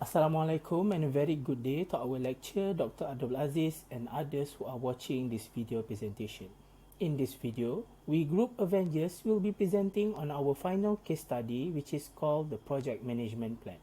Assalamualaikum and a very good day to our lecturer Dr. Abdul Aziz and others who are watching this video presentation. In this video, we Group Avengers will be presenting on our final case study, which is called the Project Management Plan.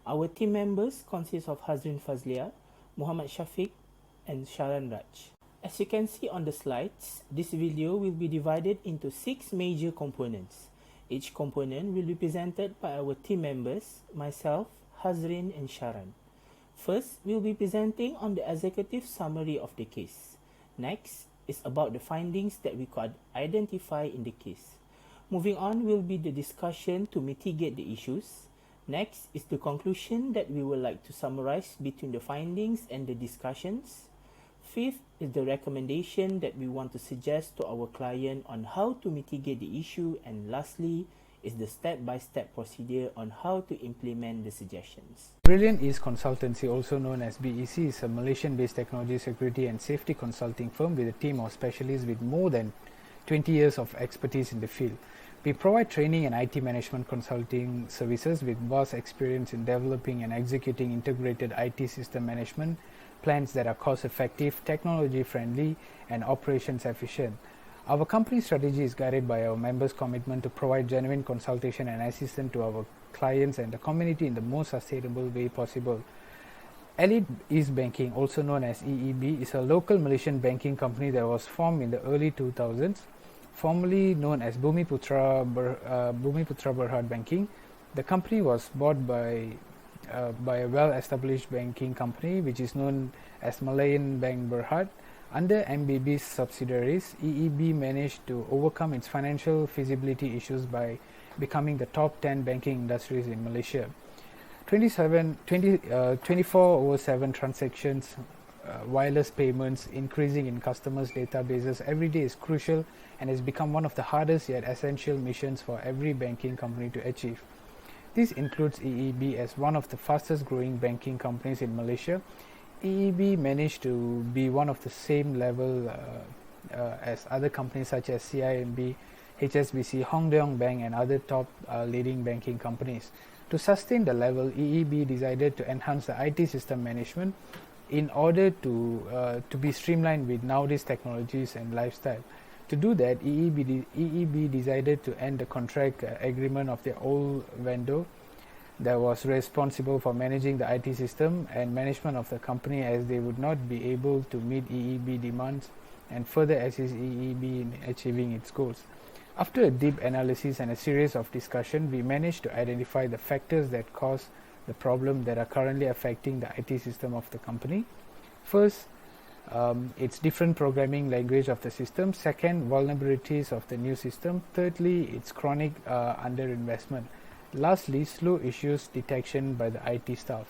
Our team members consist of Hazrin Fazlia, Muhammad Shafiq and Sharan Raj. As you can see on the slides, this video will be divided into 6 major components. Each component will be presented by our team members, myself, Hazrin and Sharan. First, we'll be presenting on the executive summary of the case. Next is about the findings that we could identify in the case. Moving on will be the discussion to mitigate the issues. Next is the conclusion that we would like to summarize between the findings and the discussions. Fifth is the recommendation that we want to suggest to our client on how to mitigate the issue, and lastly is the step-by-step procedure on how to implement the suggestions. Brilliant East Consultancy, also known as BEC, is a Malaysian-based technology, security and safety consulting firm with a team of specialists with more than 20 years of expertise in the field. We provide training and IT management consulting services with vast experience in developing and executing integrated IT system management plans that are cost-effective, technology-friendly and operations efficient. Our company strategy is guided by our members' commitment to provide genuine consultation and assistance to our clients and the community in the most sustainable way possible. Elite East Banking, also known as EEB, is a local Malaysian banking company that was formed in the early 2000s, formerly known as Bumiputra Berhad Banking. The company was bought by a well-established banking company which is known as Malayan Bank Berhad. Under MBB's subsidiaries, EEB managed to overcome its financial feasibility issues by becoming the top 10 banking industries in Malaysia. 24/7 transactions, wireless payments, increasing in customers' databases every day is crucial and has become one of the hardest yet essential missions for every banking company to achieve. This includes EEB as one of the fastest growing banking companies in Malaysia. EEB managed to be one of the same level as other companies such as CIMB, HSBC, Hongdae Bank and other top leading banking companies. To sustain the level, EEB decided to enhance the IT system management in order to be streamlined with nowadays technologies and lifestyle. To do that, EEB decided to end the contract agreement of their old vendor that was responsible for managing the IT system and management of the company, as they would not be able to meet EEB demands and further assist EEB in achieving its goals. After a deep analysis and a series of discussion, we managed to identify the factors that cause the problem that are currently affecting the IT system of the company. First, it's different programming language of the system. Second, vulnerabilities of the new system. Thirdly, it's chronic underinvestment. Lastly, slow issues detection by the IT staff.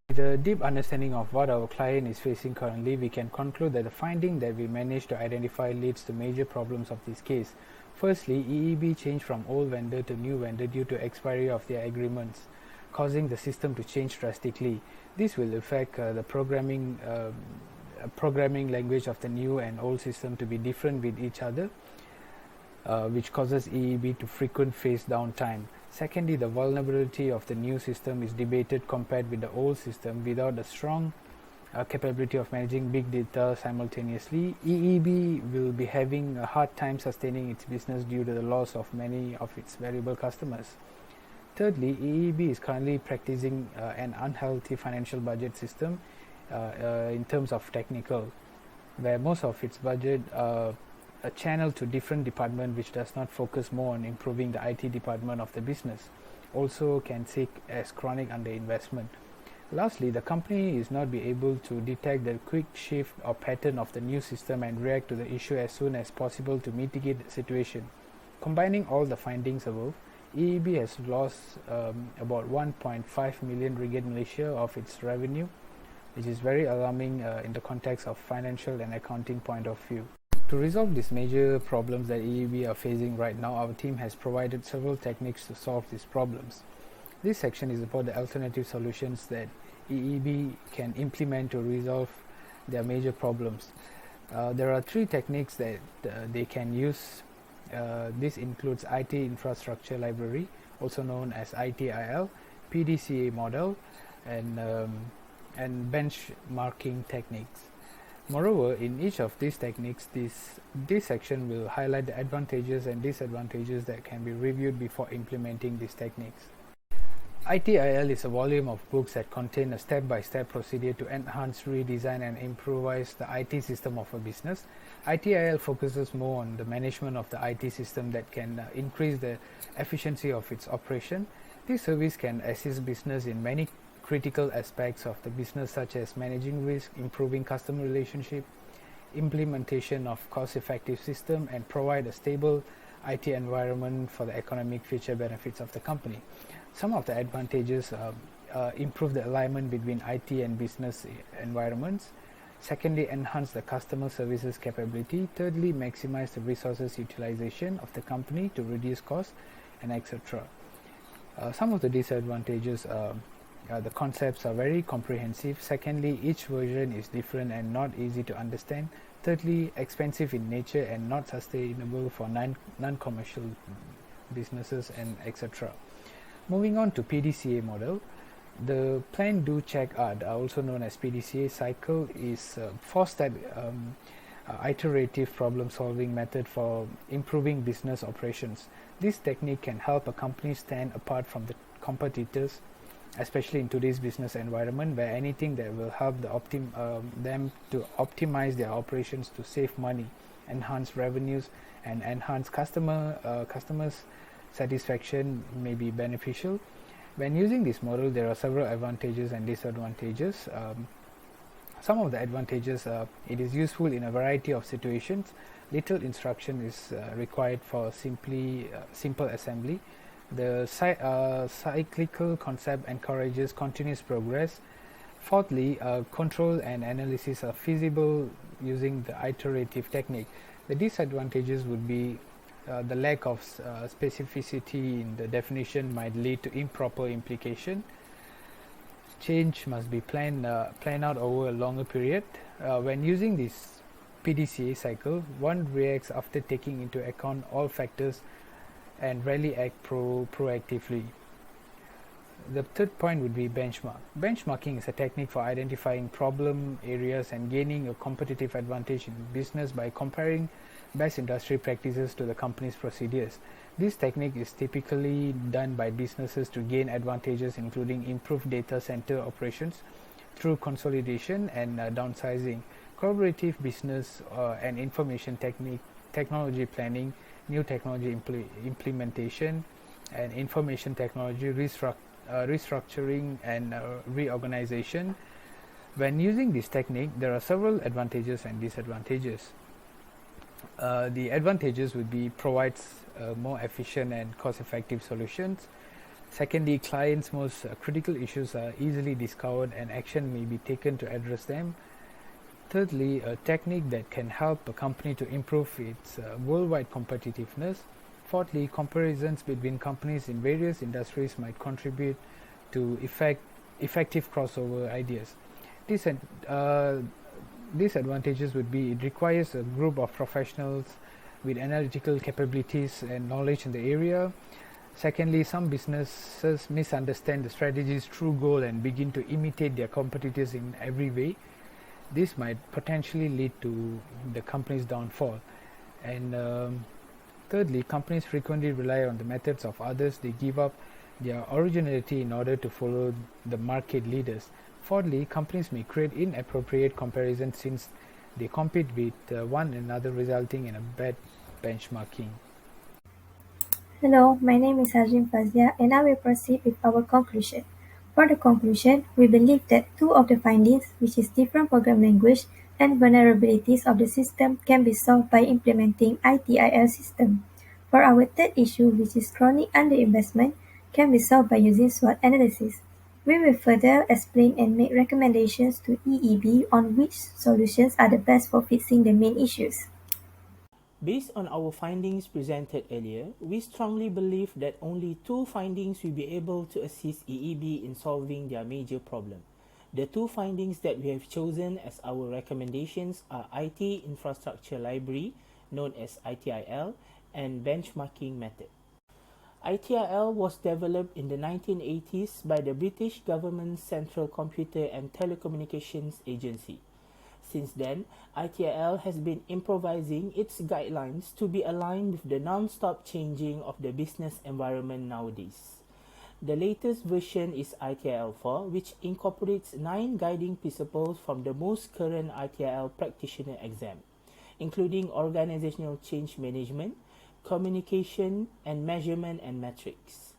With a deep understanding of what our client is facing currently, we can conclude that the finding that we managed to identify leads to major problems of this case. Firstly, EEB changed from old vendor to new vendor due to expiry of their agreements, causing the system to change drastically. This will affect the programming language of the new and old system to be different with each other, which causes EEB to frequent face downtime. Secondly, the vulnerability of the new system is debated compared with the old system. Without a strong capability of managing big data simultaneously, EEB will be having a hard time sustaining its business due to the loss of many of its valuable customers. Thirdly, EEB is currently practicing an unhealthy financial budget system in terms of technical, where most of its budget a channel to different department which does not focus more on improving the IT department of the business, also can seek as chronic underinvestment. Lastly, the company is not be able to detect the quick shift or pattern of the new system and react to the issue as soon as possible to mitigate the situation. Combining all the findings above, EEB has lost about 1.5 million ringgit Malaysia of its revenue, which is very alarming in the context of financial and accounting point of view. To resolve these major problems that EEB are facing right now, our team has provided several techniques to solve these problems. This section is about the alternative solutions that EEB can implement to resolve their major problems. There are 3 techniques that they can use. This includes IT infrastructure library, also known as ITIL, PDCA model, and and benchmarking techniques. Moreover, in each of these techniques, this section will highlight the advantages and disadvantages that can be reviewed before implementing these techniques. ITIL is a volume of books that contain a step-by-step procedure to enhance, redesign, and improvise the IT system of a business. ITIL focuses more on the management of the IT system that can increase the efficiency of its operation. This service can assist business in many critical aspects of the business, such as managing risk, improving customer relationship, implementation of cost-effective system, and provide a stable IT environment for the economic future benefits of the company. Some of the advantages improve the alignment between IT and business environments. Secondly, enhance the customer services capability. Thirdly, maximize the resources utilization of the company to reduce costs, and etc. Some of the disadvantages, the concepts are very comprehensive. Secondly, each version is different and not easy to understand. Thirdly, expensive in nature and not sustainable for non-commercial businesses, and etc. Moving on to PDCA model, the plan, do, check, add, also known as PDCA cycle, is a 4-step iterative problem-solving method for improving business operations. This technique can help a company stand apart from the competitors, especially in today's business environment, where anything that will help them to optimize their operations to save money, enhance revenues, and enhance customers' satisfaction may be beneficial. When using this model, there are several advantages and disadvantages. Some of the advantages, it is useful in a variety of situations. Little instruction is required for simple assembly. The cyclical concept encourages continuous progress. Fourthly, control and analysis are feasible using the iterative technique. The disadvantages would be the lack of specificity in the definition might lead to improper implication. Change must be planned out over a longer period. When using this PDCA cycle, one reacts after taking into account all factors and rarely act proactively. The third point would be benchmark. Benchmarking is a technique for identifying problem areas and gaining a competitive advantage in business by comparing best industry practices to the company's procedures. This technique is typically done by businesses to gain advantages, including improved data center operations through consolidation and downsizing, collaborative business and information technology planning, new technology implementation, and information technology restructuring and reorganization. When using this technique, there are several advantages and disadvantages. The advantages would be provides more efficient and cost-effective solutions. Secondly, clients' most critical issues are easily discovered and action may be taken to address them. Thirdly, a technique that can help a company to improve its worldwide competitiveness. Fourthly, comparisons between companies in various industries might contribute to effective crossover ideas. Disadvantages would be it requires a group of professionals with analytical capabilities and knowledge in the area. Secondly, some businesses misunderstand the strategy's true goal and begin to imitate their competitors in every way. This might potentially lead to the company's downfall. And thirdly, companies frequently rely on the methods of others. They give up their originality in order to follow the market leaders. Fourthly, companies may create inappropriate comparisons since they compete with one another, resulting in a bad benchmarking. Hello, my name is Arjun Fazia and I will proceed with our conclusion. For the conclusion, we believe that two of the findings, which is different program language and vulnerabilities of the system, can be solved by implementing ITIL system. For our third issue, which is chronic underinvestment, can be solved by using SWOT analysis. We will further explain and make recommendations to EEB on which solutions are the best for fixing the main issues. Based on our findings presented earlier, we strongly believe that only two findings will be able to assist EEB in solving their major problem. The two findings that we have chosen as our recommendations are IT Infrastructure Library, known as ITIL, and benchmarking method. ITIL was developed in the 1980s by the British government's Central Computer and Telecommunications Agency. Since then, ITIL has been improvising its guidelines to be aligned with the non-stop changing of the business environment nowadays. The latest version is ITIL 4, which incorporates 9 guiding principles from the most current ITIL practitioner exam, including organizational change management, communication, and measurement and metrics.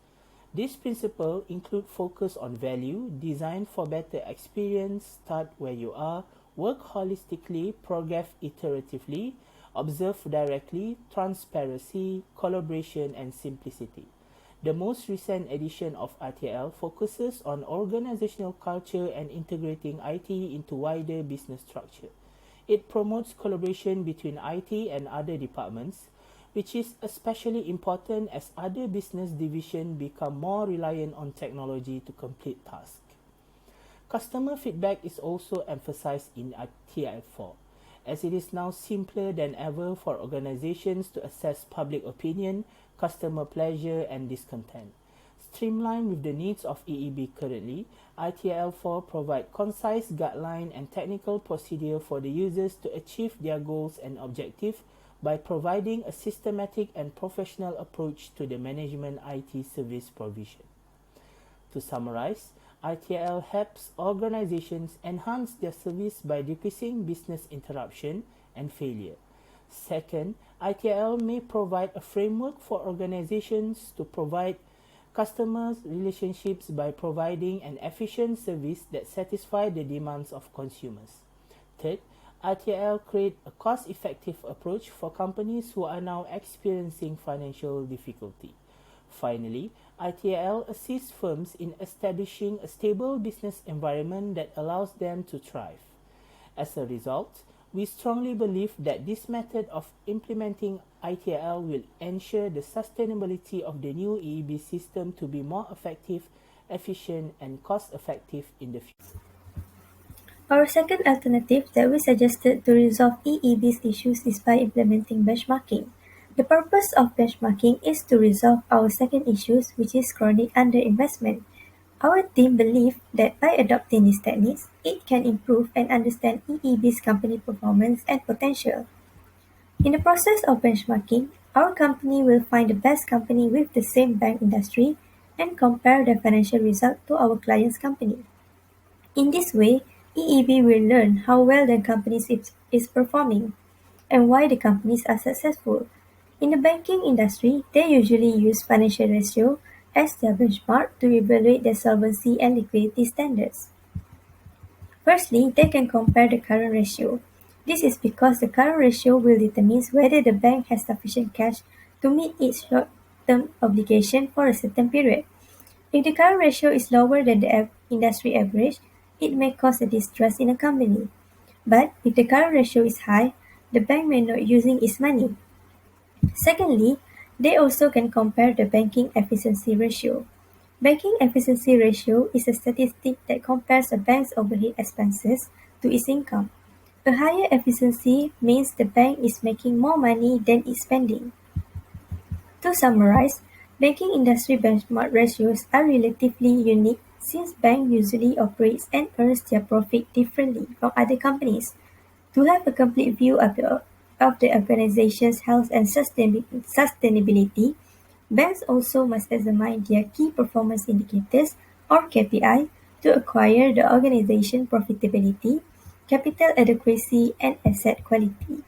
These principles include focus on value, design for better experience, start where you are, work holistically, progress iteratively, observe directly, transparency, collaboration, and simplicity. The most recent edition of ITL focuses on organizational culture and integrating IT into wider business structure. It promotes collaboration between IT and other departments, which is especially important as other business divisions become more reliant on technology to complete tasks. Customer feedback is also emphasized in TI4, as it is now simpler than ever for organizations to assess public opinion, customer pleasure, and discontent. Streamlined with the needs of EEB currently, ITL4 provides concise guideline and technical procedure for the users to achieve their goals and objectives by providing a systematic and professional approach to the management IT service provision. To summarize, ITL helps organizations enhance their service by decreasing business interruption and failure. Second, ITL may provide a framework for organizations to provide customer relationships by providing an efficient service that satisfies the demands of consumers. Third, ITL creates a cost-effective approach for companies who are now experiencing financial difficulty. Finally, ITL assists firms in establishing a stable business environment that allows them to thrive. As a result, we strongly believe that this method of implementing ITL will ensure the sustainability of the new EEB system to be more effective, efficient, and cost-effective in the future. Our second alternative that we suggested to resolve EEB's issues is by implementing benchmarking. The purpose of benchmarking is to resolve our second issue, which is chronic underinvestment. Our team believes that by adopting these techniques, it can improve and understand EEB's company performance and potential. In the process of benchmarking, our company will find the best company with the same bank industry and compare their financial result to our client's company. In this way, EEB will learn how well the company is performing and why the companies are successful. In the banking industry, they usually use financial ratio as their benchmark to evaluate their solvency and liquidity standards. Firstly, they can compare the current ratio. This is because the current ratio will determine whether the bank has sufficient cash to meet its short-term obligation for a certain period. If the current ratio is lower than the industry average, it may cause a distress in a company. But if the current ratio is high, the bank may not using its money. Secondly, they also can compare the banking efficiency ratio. Banking efficiency ratio is a statistic that compares a bank's overhead expenses to its income. A higher efficiency means the bank is making more money than it's spending. To summarize, banking industry benchmark ratios are relatively unique since banks usually operate and earn their profit differently from other companies. To have a complete view of the organization's health and sustainability, banks also must examine their key performance indicators or KPI to acquire the organization profitability, capital adequacy, and asset quality.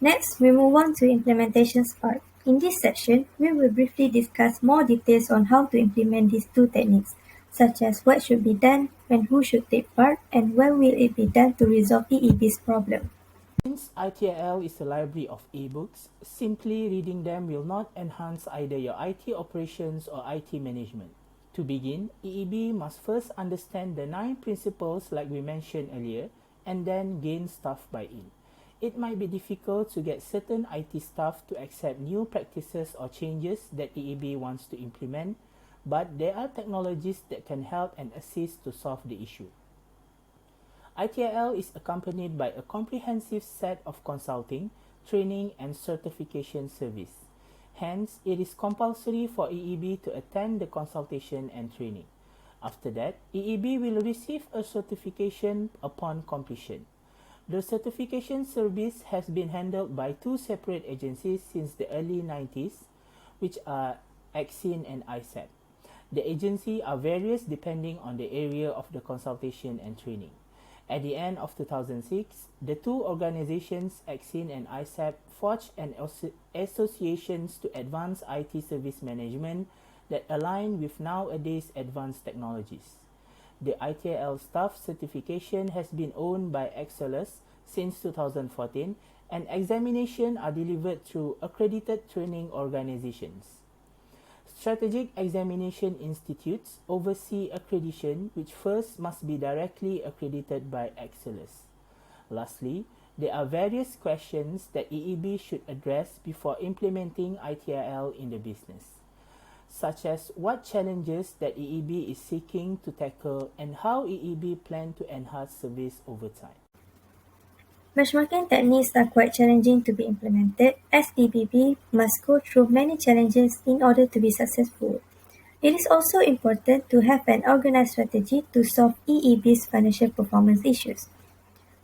Next, we move on to implementations part. In this section, we will briefly discuss more details on how to implement these two techniques, such as what should be done, when who should take part, and when will it be done to resolve EEB's problem. Since ITL is a library of ebooks, simply reading them will not enhance either your IT operations or IT management. To begin, EEB must first understand the 9 principles like we mentioned earlier and then gain staff buy-in. It might be difficult to get certain IT staff to accept new practices or changes that EEB wants to implement, but there are technologies that can help and assist to solve the issue. ITIL is accompanied by a comprehensive set of consulting, training, and certification service. Hence, it is compulsory for EEB to attend the consultation and training. After that, EEB will receive a certification upon completion. The certification service has been handled by two separate agencies since the early 90s, which are AXIN and ICS. The agencies are various depending on the area of the consultation and training. At the end of 2006, the two organizations, AXIN and ISAP, forged an associations to advance IT service management that align with nowadays advanced technologies. The ITIL staff certification has been owned by Excelus since 2014, and examinations are delivered through accredited training organizations. Strategic Examination Institutes oversee accreditation, which first must be directly accredited by Excelus. Lastly, there are various questions that EEB should address before implementing ITIL in the business, such as what challenges that EEB is seeking to tackle and how EEB plan to enhance service over time. Benchmarking techniques are quite challenging to be implemented, as EBB must go through many challenges in order to be successful. It is also important to have an organized strategy to solve EEB's financial performance issues.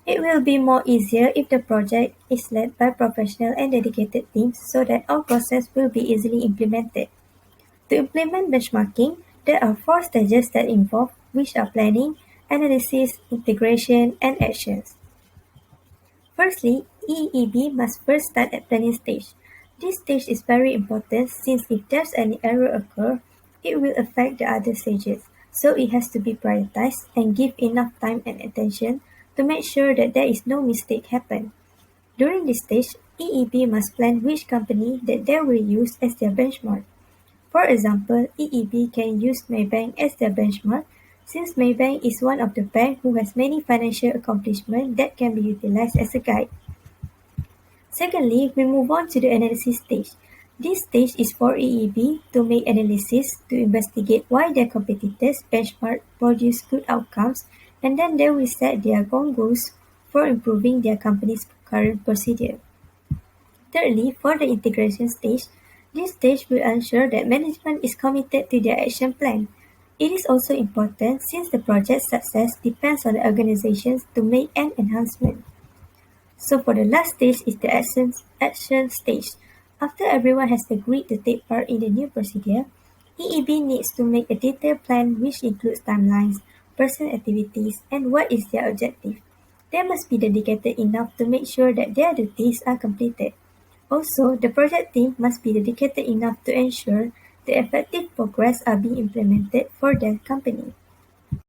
It will be more easier if the project is led by professional and dedicated teams so that all process will be easily implemented. To implement benchmarking, there are 4 stages that involve, which are planning, analysis, integration, and actions. Firstly, EEB must first start at planning stage. This stage is very important since if there's any error occur, it will affect the other stages. So it has to be prioritized and give enough time and attention to make sure that there is no mistake happen. During this stage, EEB must plan which company that they will use as their benchmark. For example, EEB can use Maybank as their benchmark since Maybank is one of the banks who has many financial accomplishments that can be utilized as a guide. Secondly, we move on to the analysis stage. This stage is for EEB to make analysis to investigate why their competitors' benchmark produce good outcomes, and then they will set their own goals for improving their company's current procedure. Thirdly, for the integration stage, this stage will ensure that management is committed to their action plan. It is also important since the project's success depends on the organizations to make an enhancement. So for the last stage is the action stage. After everyone has agreed to take part in the new procedure, EEB needs to make a detailed plan which includes timelines, person activities, and what is their objective. They must be dedicated enough to make sure that their duties are completed. Also, the project team must be dedicated enough to ensure the effective progress are being implemented for their company.